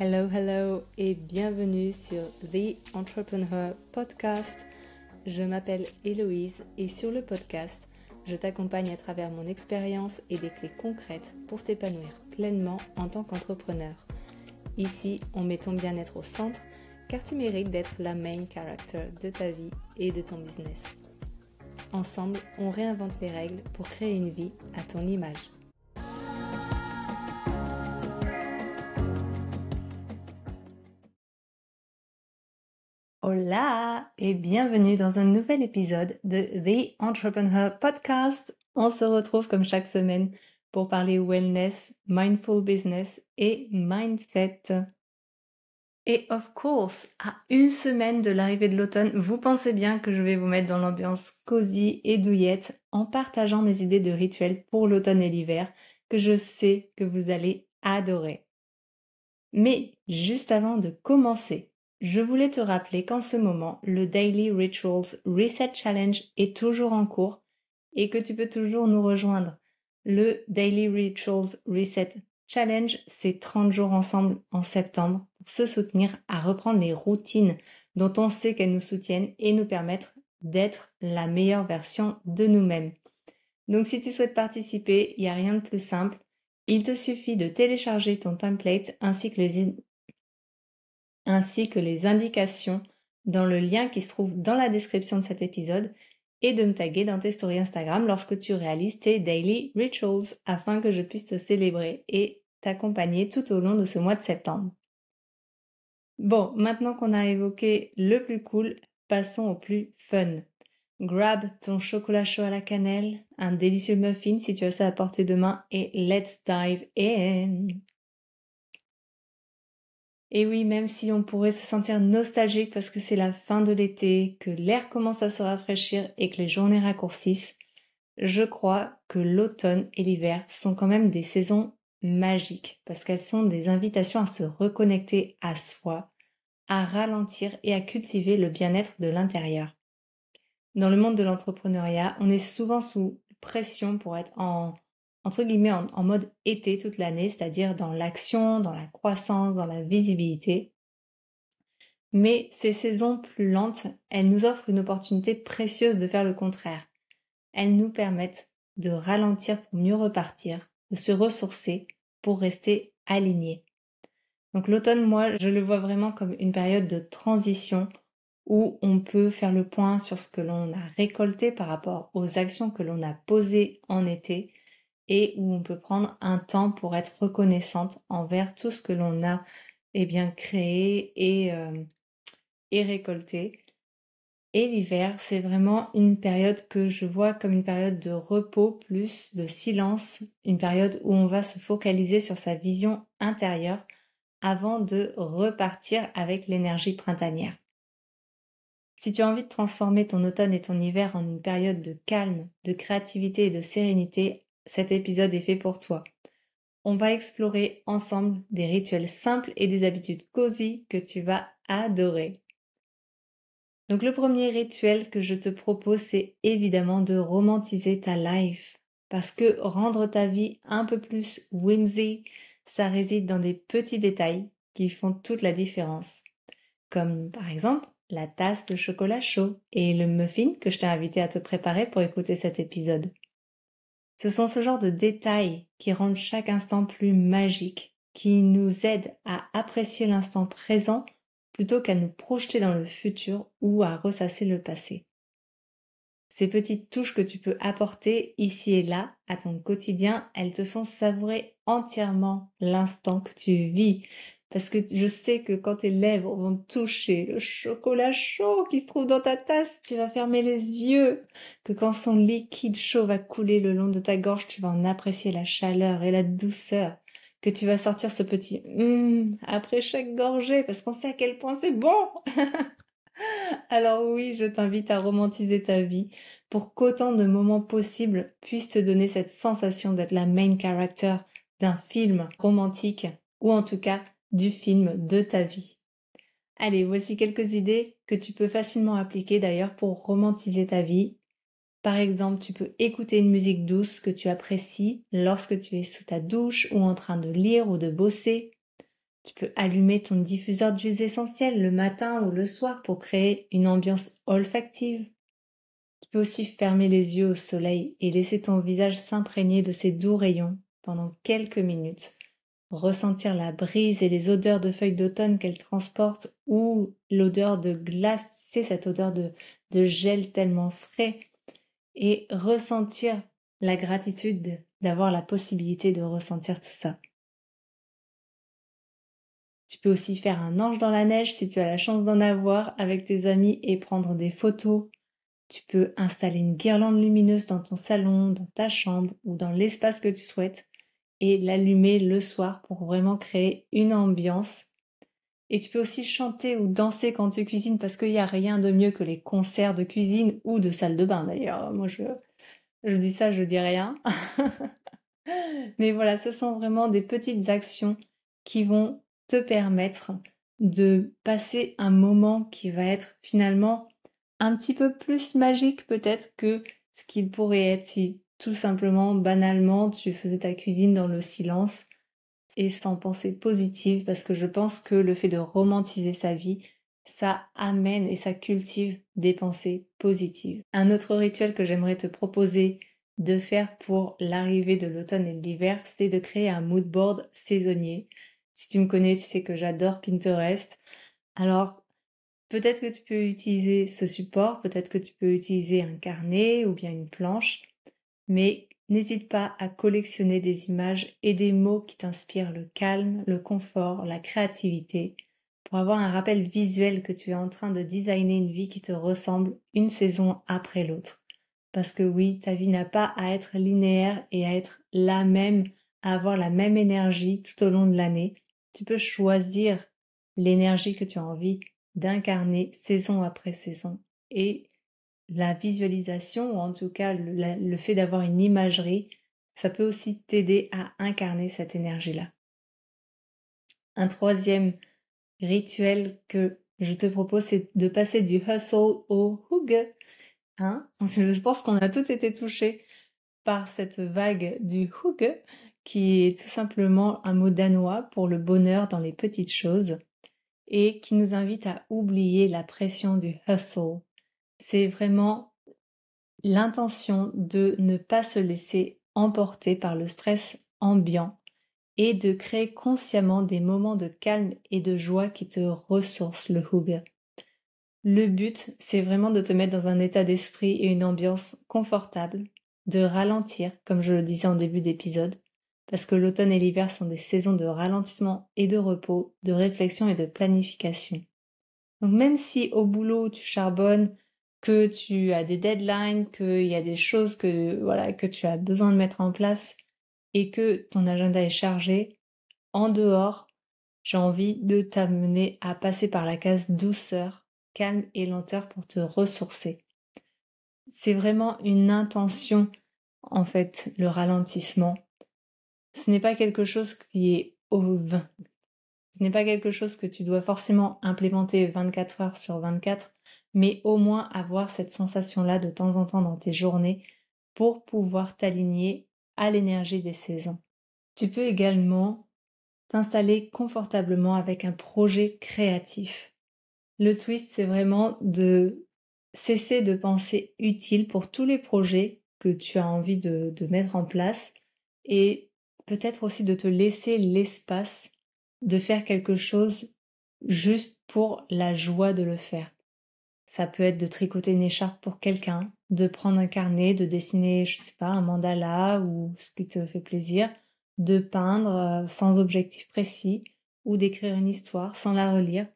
Hello, hello et bienvenue sur The Entrepreneur Podcast. Je m'appelle Héloïse et sur le podcast, je t'accompagne à travers mon expérience et des clés concrètes pour t'épanouir pleinement en tant qu'entrepreneur. Ici, on met ton bien-être au centre car tu mérites d'être la main character de ta vie et de ton business. Ensemble, on réinvente les règles pour créer une vie à ton image. Hola et bienvenue dans un nouvel épisode de The Entrepreneur Podcast. On se retrouve comme chaque semaine pour parler wellness, mindful business et mindset. Et of course, à une semaine de l'arrivée de l'automne, vous pensez bien que je vais vous mettre dans l'ambiance cosy et douillette en partageant mes idées de rituels pour l'automne et l'hiver que je sais que vous allez adorer. Mais juste avant de commencer, je voulais te rappeler qu'en ce moment, le Daily Rituals Reset Challenge est toujours en cours et que tu peux toujours nous rejoindre. Le Daily Rituals Reset Challenge, c'est 30 jours ensemble en septembre pour se soutenir à reprendre les routines dont on sait qu'elles nous soutiennent et nous permettre d'être la meilleure version de nous-mêmes. Donc si tu souhaites participer, il n'y a rien de plus simple. Il te suffit de télécharger ton template ainsi que les indications dans le lien qui se trouve dans la description de cet épisode et de me taguer dans tes stories Instagram lorsque tu réalises tes Daily Rituals afin que je puisse te célébrer et t'accompagner tout au long de ce mois de septembre. Bon, maintenant qu'on a évoqué le plus cool, passons au plus fun. Grab ton chocolat chaud à la cannelle, un délicieux muffin si tu as ça à portée de main et let's dive in! Et oui, même si on pourrait se sentir nostalgique parce que c'est la fin de l'été, que l'air commence à se rafraîchir et que les journées raccourcissent, je crois que l'automne et l'hiver sont quand même des saisons magiques parce qu'elles sont des invitations à se reconnecter à soi, à ralentir et à cultiver le bien-être de l'intérieur. Dans le monde de l'entrepreneuriat, on est souvent sous pression pour être entre guillemets, en mode été toute l'année, c'est-à-dire dans l'action, dans la croissance, dans la visibilité. Mais ces saisons plus lentes, elles nous offrent une opportunité précieuse de faire le contraire. Elles nous permettent de ralentir pour mieux repartir, de se ressourcer pour rester alignés. Donc l'automne, moi, je le vois vraiment comme une période de transition où on peut faire le point sur ce que l'on a récolté par rapport aux actions que l'on a posées en été et où on peut prendre un temps pour être reconnaissante envers tout ce que l'on a créé et récolté. Et l'hiver, c'est vraiment une période que je vois comme une période de repos plus de silence, une période où on va se focaliser sur sa vision intérieure avant de repartir avec l'énergie printanière. Si tu as envie de transformer ton automne et ton hiver en une période de calme, de créativité et de sérénité, cet épisode est fait pour toi. On va explorer ensemble des rituels simples et des habitudes cosy que tu vas adorer. Donc le premier rituel que je te propose, c'est évidemment de romantiser ta life. Parce que rendre ta vie un peu plus whimsy, ça réside dans des petits détails qui font toute la différence. Comme par exemple la tasse de chocolat chaud et le muffin que je t'ai invité à te préparer pour écouter cet épisode. Ce sont ce genre de détails qui rendent chaque instant plus magique, qui nous aident à apprécier l'instant présent plutôt qu'à nous projeter dans le futur ou à ressasser le passé. Ces petites touches que tu peux apporter ici et là à ton quotidien, elles te font savourer entièrement l'instant que tu vis. Parce que je sais que quand tes lèvres vont toucher le chocolat chaud qui se trouve dans ta tasse, tu vas fermer les yeux. Que quand son liquide chaud va couler le long de ta gorge, tu vas en apprécier la chaleur et la douceur. Que tu vas sortir ce petit après chaque gorgée parce qu'on sait à quel point c'est bon. Alors oui, je t'invite à romantiser ta vie pour qu'autant de moments possibles puissent te donner cette sensation d'être la main character d'un film romantique ou en tout cas du film de ta vie. Allez, voici quelques idées que tu peux facilement appliquer d'ailleurs pour romantiser ta vie. Par exemple, tu peux écouter une musique douce que tu apprécies lorsque tu es sous ta douche ou en train de lire ou de bosser. Tu peux allumer ton diffuseur d'huiles essentielles le matin ou le soir pour créer une ambiance olfactive. Tu peux aussi fermer les yeux au soleil et laisser ton visage s'imprégner de ces doux rayons pendant quelques minutes. Ressentir la brise et les odeurs de feuilles d'automne qu'elle transporte ou l'odeur de glace, tu sais, cette odeur de gel tellement frais et ressentir la gratitude d'avoir la possibilité de ressentir tout ça. Tu peux aussi faire un ange dans la neige si tu as la chance d'en avoir avec tes amis et prendre des photos. Tu peux installer une guirlande lumineuse dans ton salon, dans ta chambre ou dans l'espace que tu souhaites et l'allumer le soir pour vraiment créer une ambiance. Et tu peux aussi chanter ou danser quand tu cuisines parce qu'il n'y a rien de mieux que les concerts de cuisine ou de salle de bain d'ailleurs. Moi je dis ça, je dis rien. Mais voilà, ce sont vraiment des petites actions qui vont te permettre de passer un moment qui va être finalement un petit peu plus magique peut-être que ce qu'il pourrait être si tout simplement, banalement, tu faisais ta cuisine dans le silence et sans pensée positive, parce que je pense que le fait de romantiser sa vie, ça amène et ça cultive des pensées positives. Un autre rituel que j'aimerais te proposer de faire pour l'arrivée de l'automne et de l'hiver, c'est de créer un mood board saisonnier. Si tu me connais, tu sais que j'adore Pinterest. Alors, peut-être que tu peux utiliser ce support, peut-être que tu peux utiliser un carnet ou bien une planche, mais n'hésite pas à collectionner des images et des mots qui t'inspirent le calme, le confort, la créativité, pour avoir un rappel visuel que tu es en train de designer une vie qui te ressemble une saison après l'autre. Parce que oui, ta vie n'a pas à être linéaire et à être la même, à avoir la même énergie tout au long de l'année. Tu peux choisir l'énergie que tu as envie d'incarner saison après saison. Et la visualisation, ou en tout cas le fait d'avoir une imagerie, ça peut aussi t'aider à incarner cette énergie-là. Un troisième rituel que je te propose, c'est de passer du hustle au hygge. Hein? Je pense qu'on a tous été touchés par cette vague du hygge, qui est tout simplement un mot danois pour le bonheur dans les petites choses et qui nous invite à oublier la pression du hustle. C'est vraiment l'intention de ne pas se laisser emporter par le stress ambiant et de créer consciemment des moments de calme et de joie qui te ressourcent le hygge. Le but, c'est vraiment de te mettre dans un état d'esprit et une ambiance confortable, de ralentir, comme je le disais en début d'épisode, parce que l'automne et l'hiver sont des saisons de ralentissement et de repos, de réflexion et de planification. Donc même si au boulot tu charbonnes, que tu as des deadlines, qu'il y a des choses que tu as besoin de mettre en place et que ton agenda est chargé, en dehors, j'ai envie de t'amener à passer par la case douceur, calme et lenteur pour te ressourcer. C'est vraiment une intention, en fait, le ralentissement. Ce n'est pas quelque chose qui est ce n'est pas quelque chose que tu dois forcément implémenter 24 heures sur 24, mais au moins avoir cette sensation-là de temps en temps dans tes journées pour pouvoir t'aligner à l'énergie des saisons. Tu peux également t'installer confortablement avec un projet créatif. Le twist, c'est vraiment de cesser de penser utile pour tous les projets que tu as envie de mettre en place et peut-être aussi de te laisser l'espace de faire quelque chose juste pour la joie de le faire. Ça peut être de tricoter une écharpe pour quelqu'un, de prendre un carnet, de dessiner, je sais pas, un mandala ou ce qui te fait plaisir, de peindre sans objectif précis ou d'écrire une histoire sans la relire.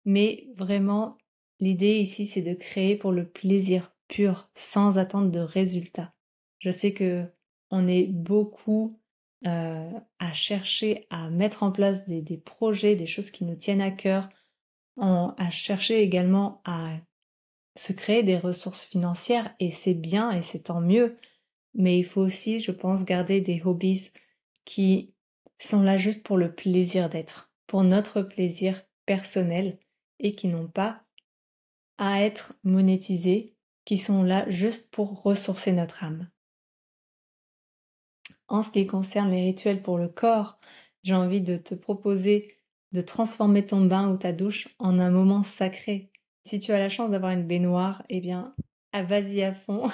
Mais vraiment, l'idée ici, c'est de créer pour le plaisir pur, sans attendre de résultats. Je sais que on est beaucoup à chercher à mettre en place des projets, des choses qui nous tiennent à cœur, à chercher également à se créer des ressources financières et c'est bien et c'est tant mieux. Mais il faut aussi, je pense, garder des hobbies qui sont là juste pour le plaisir d'être, pour notre plaisir personnel et qui n'ont pas à être monétisés, qui sont là juste pour ressourcer notre âme. En ce qui concerne les rituels pour le corps, j'ai envie de te proposer de transformer ton bain ou ta douche en un moment sacré. Si tu as la chance d'avoir une baignoire, eh bien, vas-y à fond.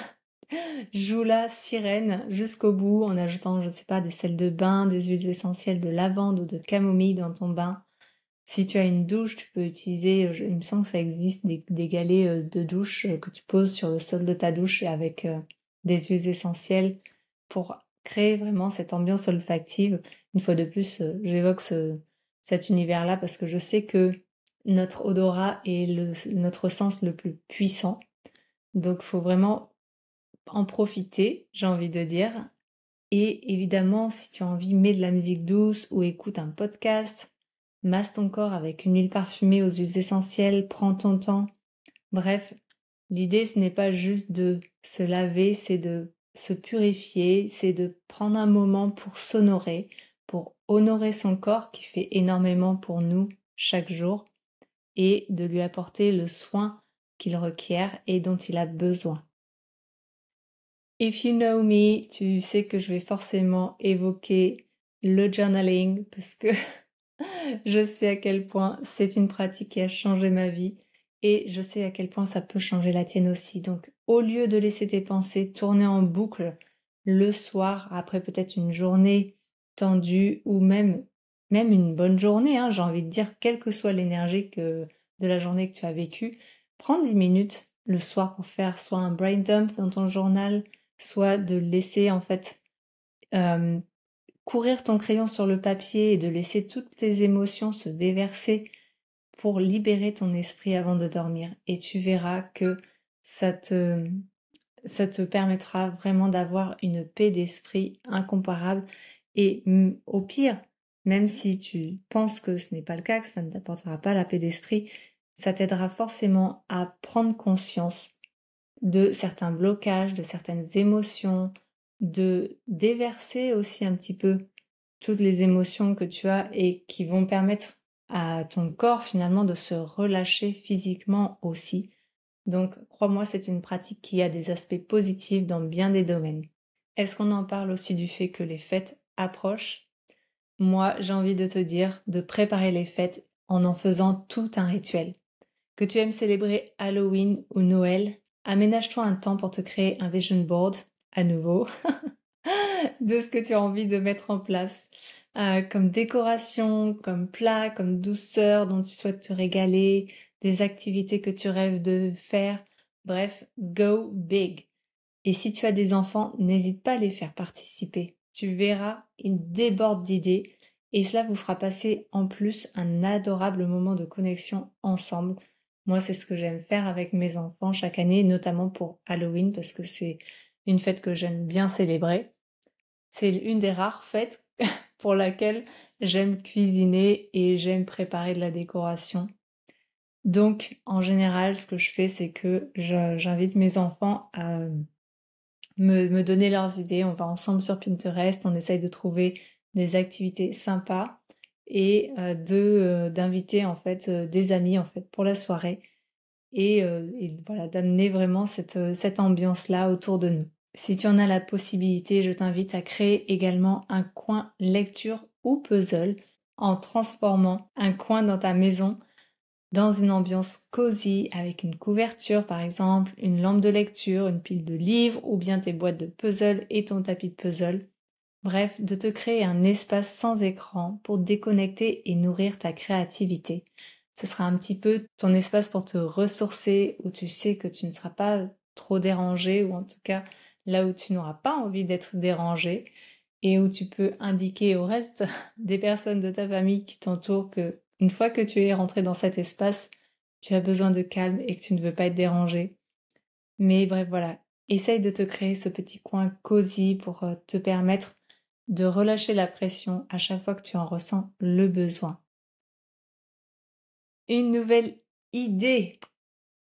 Joue la sirène jusqu'au bout en ajoutant, je ne sais pas, des sels de bain, des huiles essentielles de lavande ou de camomille dans ton bain. Si tu as une douche, tu peux utiliser, il me semble que ça existe, des galets de douche que tu poses sur le sol de ta douche avec des huiles essentielles pour créer vraiment cette ambiance olfactive. Une fois de plus, j'évoque cet univers-là parce que je sais que notre odorat est notre sens le plus puissant. Donc, il faut vraiment en profiter, j'ai envie de dire. Et évidemment, si tu as envie, mets de la musique douce ou écoute un podcast, masse ton corps avec une huile parfumée aux huiles essentielles, prends ton temps. Bref, l'idée, ce n'est pas juste de se laver, c'est de se purifier, c'est de prendre un moment pour s'honorer, pour honorer son corps qui fait énormément pour nous chaque jour et de lui apporter le soin qu'il requiert et dont il a besoin. If you know me, tu sais que je vais forcément évoquer le journaling parce que je sais à quel point c'est une pratique qui a changé ma vie et je sais à quel point ça peut changer la tienne aussi. Donc, au lieu de laisser tes pensées tourner en boucle le soir, après peut-être une journée tendue ou même une bonne journée, j'ai envie de dire, quelle que soit l'énergie de la journée que tu as vécue, prends 10 minutes le soir pour faire soit un brain dump dans ton journal, soit de laisser en fait courir ton crayon sur le papier et de laisser toutes tes émotions se déverser pour libérer ton esprit avant de dormir. Et tu verras que ça te permettra vraiment d'avoir une paix d'esprit incomparable. Et au pire, même si tu penses que ce n'est pas le cas, que ça ne t'apportera pas la paix d'esprit, ça t'aidera forcément à prendre conscience de certains blocages, de certaines émotions, de déverser aussi un petit peu toutes les émotions que tu as et qui vont permettre à ton corps finalement de se relâcher physiquement aussi. Donc, crois-moi, c'est une pratique qui a des aspects positifs dans bien des domaines. Est-ce qu'on en parle aussi du fait que les fêtes approchent? Moi, j'ai envie de te dire de préparer les fêtes en faisant tout un rituel. Que tu aimes célébrer Halloween ou Noël, aménage-toi un temps pour te créer un vision board, à nouveau, de ce que tu as envie de mettre en place, comme décoration, comme plat, comme douceur dont tu souhaites te régaler, des activités que tu rêves de faire. Bref, go big. Et si tu as des enfants, n'hésite pas à les faire participer. Tu verras, ils débordent d'idées et cela vous fera passer en plus un adorable moment de connexion ensemble. Moi, c'est ce que j'aime faire avec mes enfants chaque année, notamment pour Halloween, parce que c'est une fête que j'aime bien célébrer. C'est une des rares fêtes pour laquelle j'aime cuisiner et j'aime préparer de la décoration. Donc, en général, ce que je fais, c'est que j'invite mes enfants à me donner leurs idées. On va ensemble sur Pinterest, on essaye de trouver des activités sympas et d'inviter en fait des amis en fait pour la soirée et voilà d'amener vraiment cette ambiance-là autour de nous. Si tu en as la possibilité, je t'invite à créer également un coin lecture ou puzzle en transformant un coin dans ta maison dans une ambiance cosy avec une couverture par exemple, une lampe de lecture, une pile de livres ou bien tes boîtes de puzzle et ton tapis de puzzle. Bref, de te créer un espace sans écran pour déconnecter et nourrir ta créativité. Ce sera un petit peu ton espace pour te ressourcer où tu sais que tu ne seras pas trop dérangé ou en tout cas là où tu n'auras pas envie d'être dérangé et où tu peux indiquer au reste des personnes de ta famille qui t'entourent que une fois que tu es rentré dans cet espace, tu as besoin de calme et que tu ne veux pas être dérangé. Mais bref, voilà. Essaye de te créer ce petit coin cosy pour te permettre de relâcher la pression à chaque fois que tu en ressens le besoin. Une nouvelle idée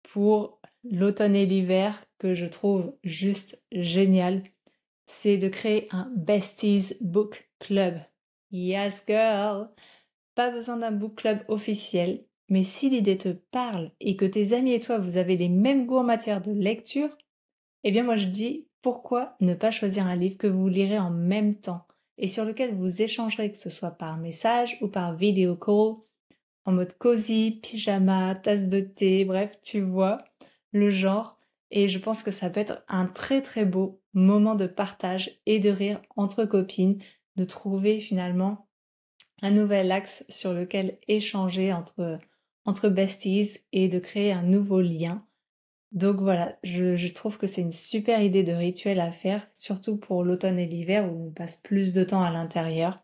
pour l'automne et l'hiver que je trouve juste géniale, c'est de créer un Besties Book Club. Yes girl! Pas besoin d'un book club officiel, mais si l'idée te parle et que tes amis et toi vous avez les mêmes goûts en matière de lecture, eh bien moi je dis pourquoi ne pas choisir un livre que vous lirez en même temps et sur lequel vous échangerez, que ce soit par message ou par vidéo call, en mode cosy, pyjama, tasse de thé, bref, tu vois le genre. Et je pense que ça peut être un très très beau moment de partage et de rire entre copines, de trouver finalement un nouvel axe sur lequel échanger entre besties et de créer un nouveau lien. Donc voilà, je trouve que c'est une super idée de rituel à faire, surtout pour l'automne et l'hiver où on passe plus de temps à l'intérieur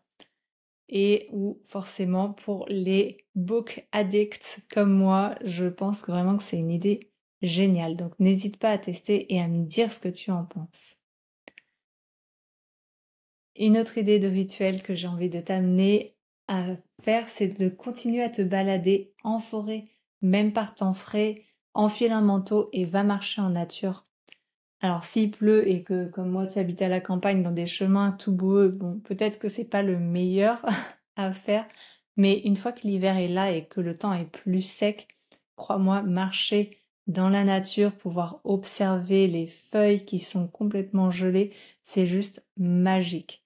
et où forcément pour les book addicts comme moi, je pense vraiment que c'est une idée géniale. Donc n'hésite pas à tester et à me dire ce que tu en penses. Une autre idée de rituel que j'ai envie de t'amener à faire, c'est de continuer à te balader en forêt, même par temps frais, enfile un manteau et va marcher en nature. Alors s'il pleut et que comme moi tu habites à la campagne dans des chemins tout boueux, bon peut-être que c'est pas le meilleur à faire, mais une fois que l'hiver est là et que le temps est plus sec, crois-moi, marcher dans la nature, pouvoir observer les feuilles qui sont complètement gelées, c'est juste magique.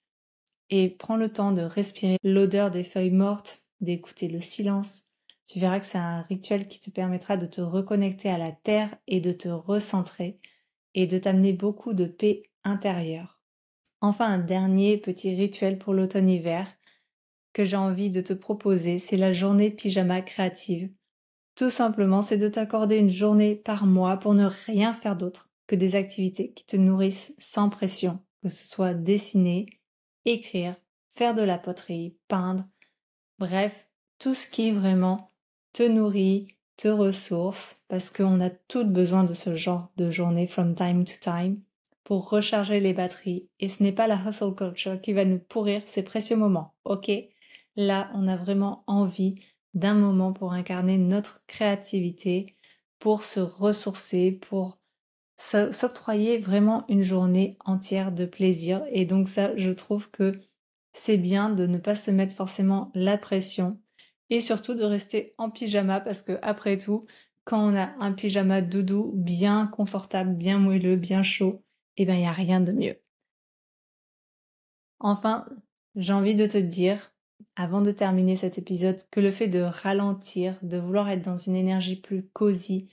Et prends le temps de respirer l'odeur des feuilles mortes, d'écouter le silence. Tu verras que c'est un rituel qui te permettra de te reconnecter à la terre et de te recentrer et de t'amener beaucoup de paix intérieure. Enfin, un dernier petit rituel pour l'automne-hiver que j'ai envie de te proposer, c'est la journée pyjama créative. Tout simplement, c'est de t'accorder une journée par mois pour ne rien faire d'autre que des activités qui te nourrissent sans pression, que ce soit dessiner, écrire, faire de la poterie, peindre, bref, tout ce qui vraiment te nourrit, te ressource, parce qu'on a toutes besoin de ce genre de journée from time to time pour recharger les batteries. Et ce n'est pas la hustle culture qui va nous pourrir ces précieux moments, ok? Là, on a vraiment envie d'un moment pour incarner notre créativité, pour se ressourcer, pour s'octroyer vraiment une journée entière de plaisir. Et donc ça, je trouve que c'est bien de ne pas se mettre forcément la pression et surtout de rester en pyjama parce que après tout, quand on a un pyjama doudou bien confortable, bien moelleux, bien chaud, eh ben il n'y a rien de mieux. Enfin, j'ai envie de te dire, avant de terminer cet épisode, que le fait de ralentir, de vouloir être dans une énergie plus cosy,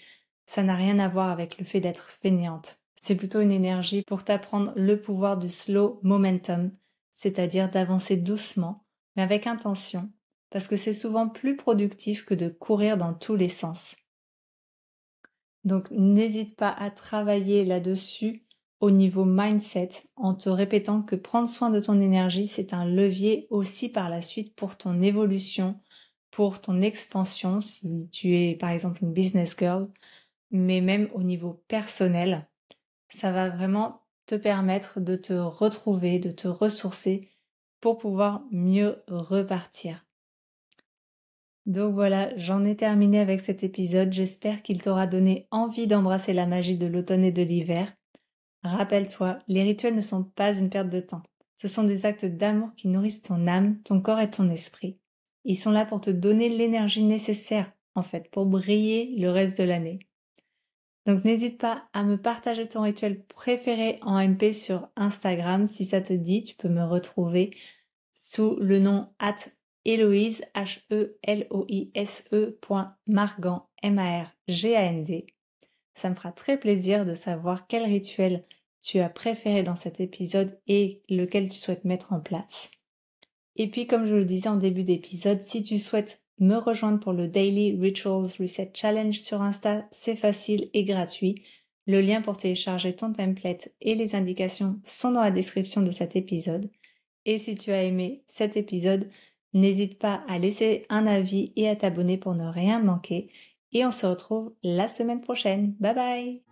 ça n'a rien à voir avec le fait d'être fainéante. C'est plutôt une énergie pour t'apprendre le pouvoir du slow momentum, c'est-à-dire d'avancer doucement, mais avec intention, parce que c'est souvent plus productif que de courir dans tous les sens. Donc n'hésite pas à travailler là-dessus au niveau mindset en te répétant que prendre soin de ton énergie, c'est un levier aussi par la suite pour ton évolution, pour ton expansion, si tu es par exemple une business girl, mais même au niveau personnel, ça va vraiment te permettre de te retrouver, de te ressourcer pour pouvoir mieux repartir. Donc voilà, j'en ai terminé avec cet épisode. J'espère qu'il t'aura donné envie d'embrasser la magie de l'automne et de l'hiver. Rappelle-toi, les rituels ne sont pas une perte de temps. Ce sont des actes d'amour qui nourrissent ton âme, ton corps et ton esprit. Ils sont là pour te donner l'énergie nécessaire, en fait, pour briller le reste de l'année. Donc n'hésite pas à me partager ton rituel préféré en MP sur Instagram. Si ça te dit, tu peux me retrouver sous le nom @Héloïse, HELOISE.Margand, MARGAND. Ça me fera très plaisir de savoir quel rituel tu as préféré dans cet épisode et lequel tu souhaites mettre en place. Et puis, comme je le disais en début d'épisode, si tu souhaites me rejoindre pour le Daily Rituals Reset Challenge sur Insta, c'est facile et gratuit. Le lien pour télécharger ton template et les indications sont dans la description de cet épisode. Et si tu as aimé cet épisode, n'hésite pas à laisser un avis et à t'abonner pour ne rien manquer. Et on se retrouve la semaine prochaine. Bye bye!